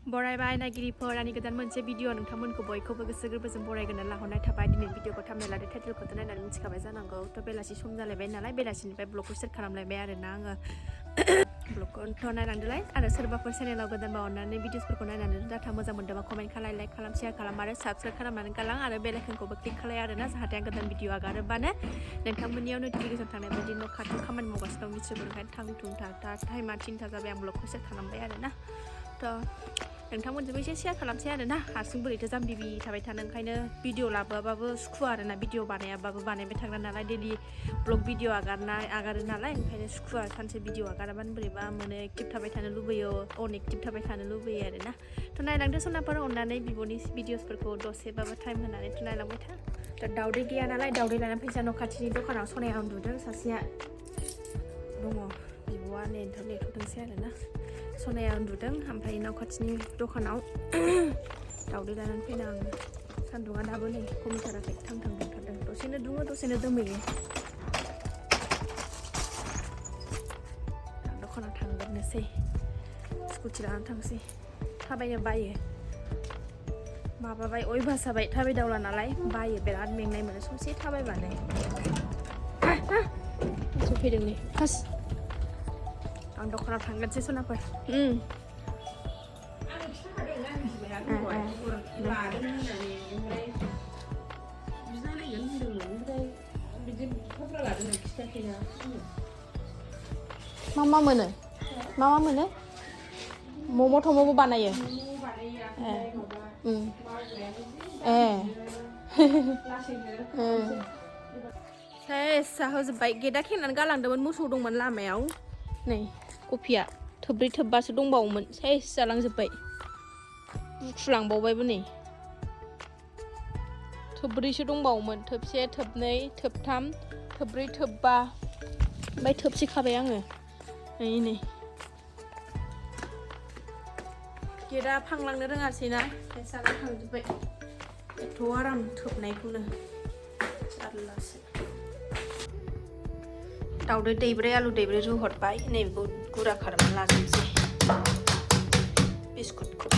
बरायबाय नायगिरिफोर आंनि गोदान मोनसे भिडिअ नोंथांमोनखौ बयखौबो गोसो गोरबोजों बरायगोन लाहरनाय थाबाय दिनै भिडिअखौ थामनेल आरो टाइटेलखौथ' नायनानै मिथिखाबाय जानांगौ थ' बेलासि सम जालायबाय नालाय बेलासिनिफ्राय ब्लगखौ सेट खालामलायबाय आरोना आङो ब्लगखौथ' नायलांदोलाय आरो सोरबाफोर चेनेलाव गोदानबा अननानै भिडिअसफोरखौ नायनानै डाटा मोजां मोनदोंबा कमेन्ट खालाम लाइक खालाम शेयार खालाम आरो साबस्क्राइब खालामनानै गालां आरो बेल आइकनखौबो क्लिक खालाय आरोना जाहाथे आं गोदान भिडिअ आगारोबानो नोंथांमोननियाव नटिफिकेसन थांनाय बायदि न' खाथियाव खामानि मावगासिनो दं मिथिगौ ओंखायनो थांथुं था टाइमा 3टा जाबाय आं ब्लगखौ सेट खालामबाय आरोना थ' नोंथांमोनजोंबो एसे शेयार खालामसै आरोना हारसिं बोरैथो जाम्बि थाबाय थानो ओंखायनो भिडिअ लाबोआबाबो सुखुवा आरोना भिडिअ बानायाबाबो बानायबाय थाग्रा नालाय डेलि ब्लग भिडिअ आगारो नालाय ओंखायनो सुखुवा सानसे भिडिअ आगाराबानो बोरैबा मोनो एक्टिभ थाबाय थानो लुबैयो अनएक्टिभ थाबाय थानो लुबैयो आरोना थ' नायलांदो सनाफोर अननानै बिब'नि भिडिअसफोरखौ दसेबाबो टाइम होनानै थ' नायलांबाय था थ' दावदै गैया नालाय दावदै लानानै फैसा न' खाथिनि दखानाव सनाया उन्दुदों सासेया दङ बिब'आ नेथ'दोंसै आरोना सनाया उन्दुदों ओमफ्राय न' खाथिनि दखानाव दावदै लानानै फैना आङो सान्दुङा दाबो नै खमिथाराखै थां दुंथारदों दसेनो दुङो दसेनो दोमैयो दखानाव थांग्रोनोसै स्कुटि लानानै थांसै थाबायनो बायो माबाबाय अयभास जाबाय थाबायदावला नालाय बायो बिराद मेंनाय मोनो ससे थाबायबानो सफैदों नै फार्स्ट आं दखानाव थांगोनसै सनाफोर मा मोनो मम' थम'बो बानायो सेस जाहोजोब्बाय गेटआ खेंनानै गालांदोंमोन मोसौ दंमोन लामायाव नै कफिया थोब्रै थोबबासो दंबावोमोन सेस जालांजोब्बाय बुखुलांबावबायबो नै थोब्रैसो दंबावोमोन थोबसे थोबनै थोबथाम थोब्रै थोबबा ओमफ्राय थोबसे खाबाय आङो नै गेटआ फांलांनो रोङासैना सेस जाना थांजोब्बाय एथ' आराम थोबनायखौनो जारलासो दावदै दैब्रै आलु दैब्रै रुहरबाय नैबेखौ गुरा खालामनानै लाजोबसै बिस्कुटखौ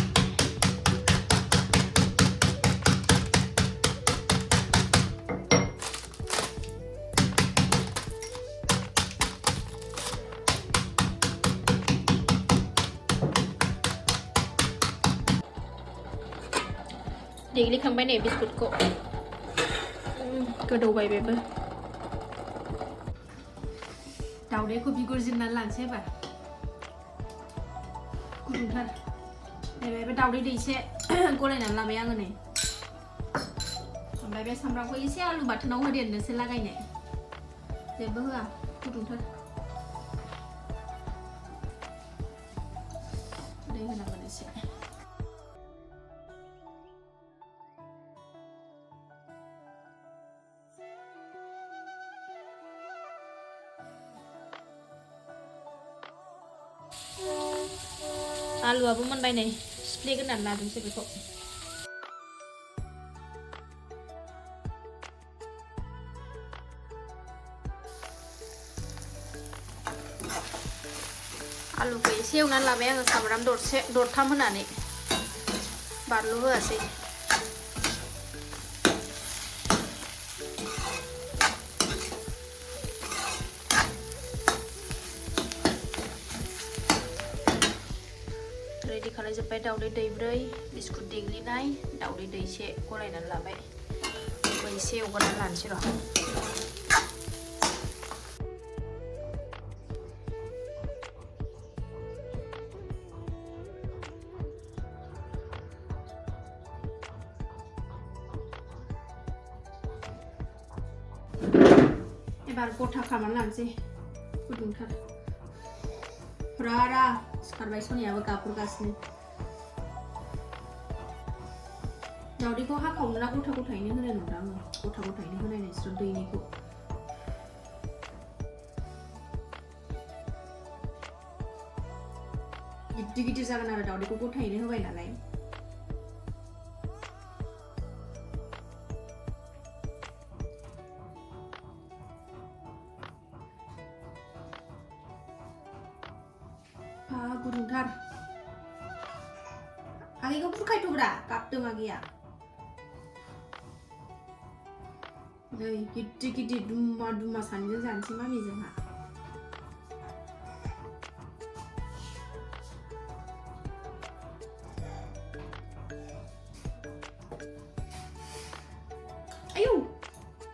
देग्लिखांबाय नै बिस्कुटखौ गोदौबाय बेबो दावदैखौ बिगुर जिरनानै लानोसै एबार गुदुंथार नैबे दावदै दैसे गलायनानै लाबाय आङो नै ओमफ्राय बे सामब्रामखौ एसे आलु बाथोनाव होदेरनोसै लागायनो जेबो होआ गुदुंथार दै होनांगोन एसे आलुआबो मोनबाय नै सिफ्लेग्रोनानै लाजोबसै बेखौ आलुखौ एसे एवनानै लाबाय आङो सामब्राम दरथाम होनानै बानलु होआसै रेडि खालामजोब्बाय दावदै दैब्रै बिस्कुट देग्लिनाय दावदै दैसे गलायनानै लाबाय एसे एवगारनानै लानोसै र' एबार गथा खालामनानै लानोसै गुदुंथार फुरा सिखारबाय सनायाबो गाबहरगासिनो दावदैखौ हाखावनो ना गथा गथायैनो होनाय नंदा आङो गथा गथायैनो होनाय नोंसोर दैनिखौ गिदिर जागोन आरो दावदैखौ गथायैनो होबाय नालाय गुदुंथार आगैखौ बुरखायथ'ब्रा गाबदों आगैया नै गिदिर गिदिर दुमा दुमा सानैजों जानोसै मामिजोंहा आयौ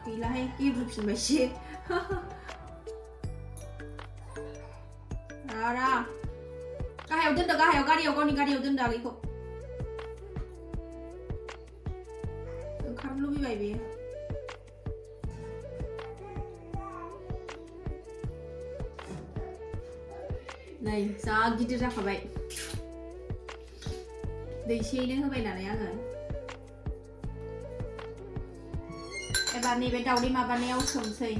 गैलाहाय गेब्रुफिनबायसो रा गाहायाव दोनदो गाहायाव गावनि गारियाव दोनदो आगैखौ ओंखारनो लुबैबाय बेयो नै जा गिदिर जाखाबाय दैसेयैनो होबाय नालाय आङो एबार नैबे दावदै माबानायाव सोमसै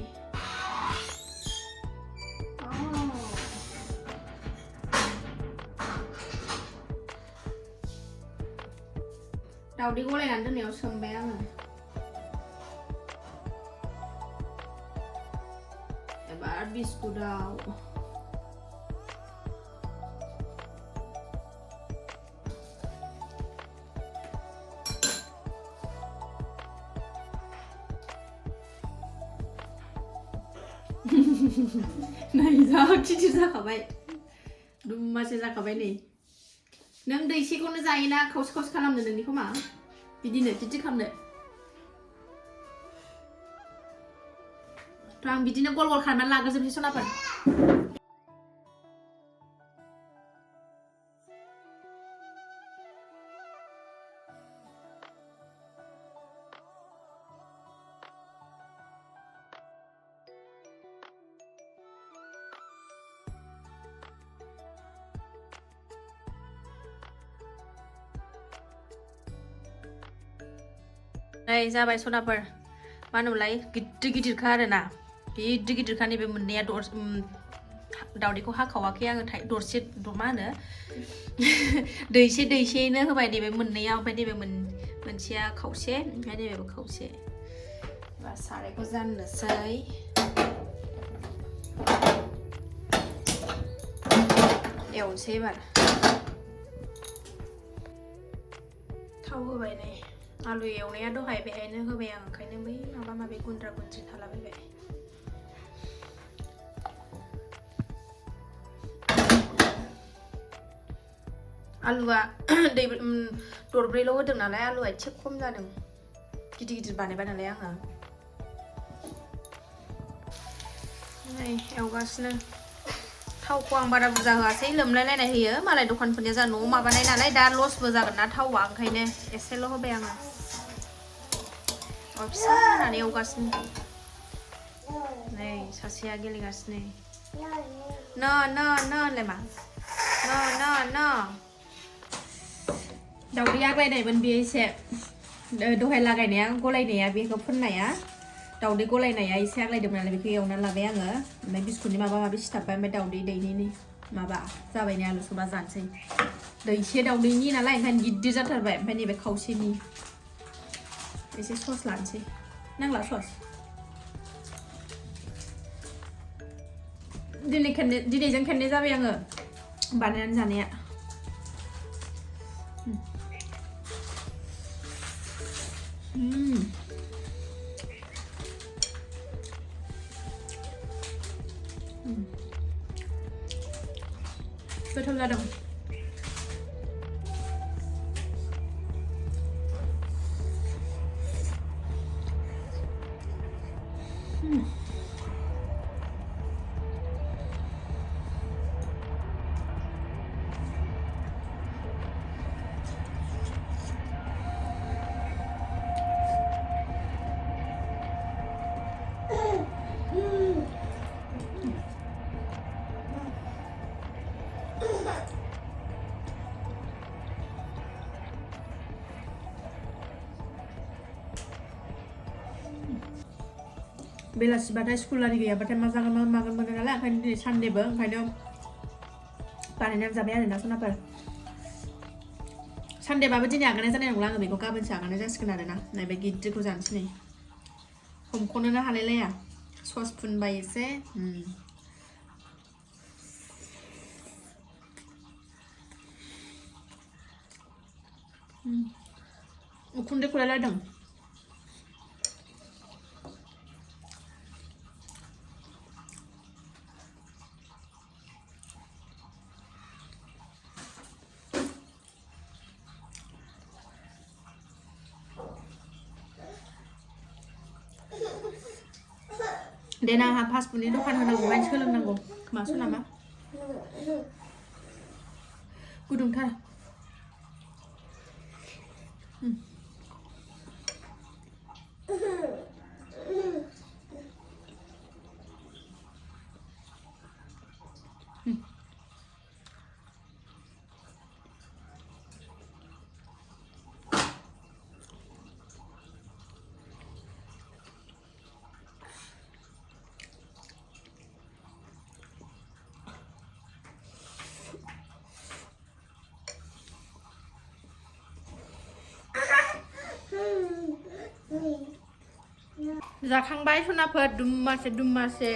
दावदै गलायनानै दोननायाव सोमबाय आङो एबार बिस्कुटाव नै जा गिदिर जाखाबाय दुम्मासे जाखाबाय नै नों दैसेखौनो जायोना खावसे खावसे खालामदो नोंनिखौ मा बिदिनो गिदिर खालामदो थ' आं बिदिनो गल गल खालामनानै लाग्रोजोबसै सनाफोर नै जाबाय सनाफोर मा होनोमोनलाय गिदिर गिदिरखा आरोना गिदिर गिदिरखा नैबे मोननैया दावदैखौ हाखावाखै आङो दरसे मा होनो दैसेयैनो होबाय नैबे मोननैया ओमफ्राय नैबे मोनसेया खावसे ओमफ्राय नैबेबो खावसे बा सारायखौ जाननोसै एवनोसै एबार थाव होबाय नै आलु एवनाया दहाय बेहायनो होबाय आं ओंखायनो बै माबा माबि गुन्द्रा गुन्द्रि थालाबायबाय आलुआ दै दरब्रैल' होदों नालाय आलुआ एसे खम जादों गिदिर गिदिर बानायबाय नालाय आङो नै एवगासिनो थावखौ आं बारा बुरजा होआसै लोमलायलायनाय होयो मालाय दखानफोरनिया जा न'आव माबानाय नालाय दा लसबो जागोन ना थावा ओंखायनो एसेल' होबाय आङो फिसा होनानै एवगासिनो नै सासेया गेलेगासिनो होनलाय मा दावदै आग्लायनायमोन बेयो एसे दहाय लागायनाया गलायनाया बेखौ फोननाया दावदै गलायनाया एसे आग्लायदोंमोन नालाय बेखौ एवनानै लाबाय आङो ओमफ्राय बिस्कुटनि माबा माबि सिथाबबाय ओमफ्राय दावदै दैनैनि माबा जाबाय नै आलु सबा जानोसै दैसे दावदैनि नालाय ओंखायनो गिदिर जाथारबाय ओमफ्राय नैबे खावसेनि एसे सस लानोसै नांला सस दिनैजों खेननै जाबाय आङो बानायनानै जानाया गोथाव जादों बेलासिबाथाय स्कुलारि गैयाबाथाय मा जागोन मा मागोन मोनो नालाय ओंखायनो दिनै सानडेबो ओंखायनो बानायनानै जाबाय आरोना सनाफोर सानडेबाबो दिनै आगारनाय जानाय नंला आङो बेखौ गाबोनसो आगारनाय जासिगोन आरोना नैबे गिदिरखौ जानोसै नै हमख'नोनो हालायलाया सस फुनबाय एसे उखुन्दै खुलायलायदों देनां आंहा फास्टफुडनि दखान होनांगौ माने सोलोंनांगौ मासो नामा गुदुंथार जाखांबाय सनाफोर दुम्मासे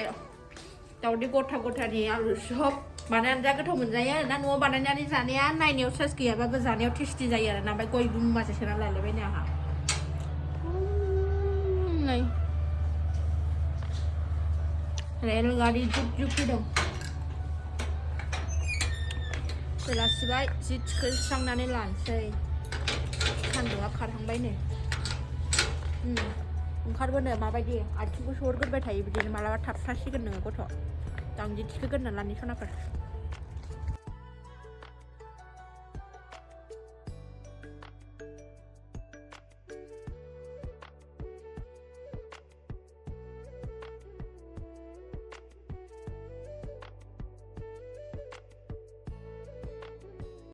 दावदै गथा गथानि आलु सब बानायनानै जा गोथाव मोनजायो आरोना न'आव बानायनानै जानाया नायनायाव साइज गैयाबाबो जानायाव टेस्टि जायो आरोना ओमफ्राय गय दुम्मासे सोना लायलायबाय नै आंहा नै रेलगारि जुब जुब फैदों बेलासिबाय जि थिखोस्रांनानै लानोसै सान्दुंआ खारहांबाय नै ओंखारबोनो माबायदि आथिंखौ सहरगोरबाय थायो बिदिनो मालाबा थाबथासिगोन नोङो गथ' आं जि थिखोगोरना लानि सनाफोर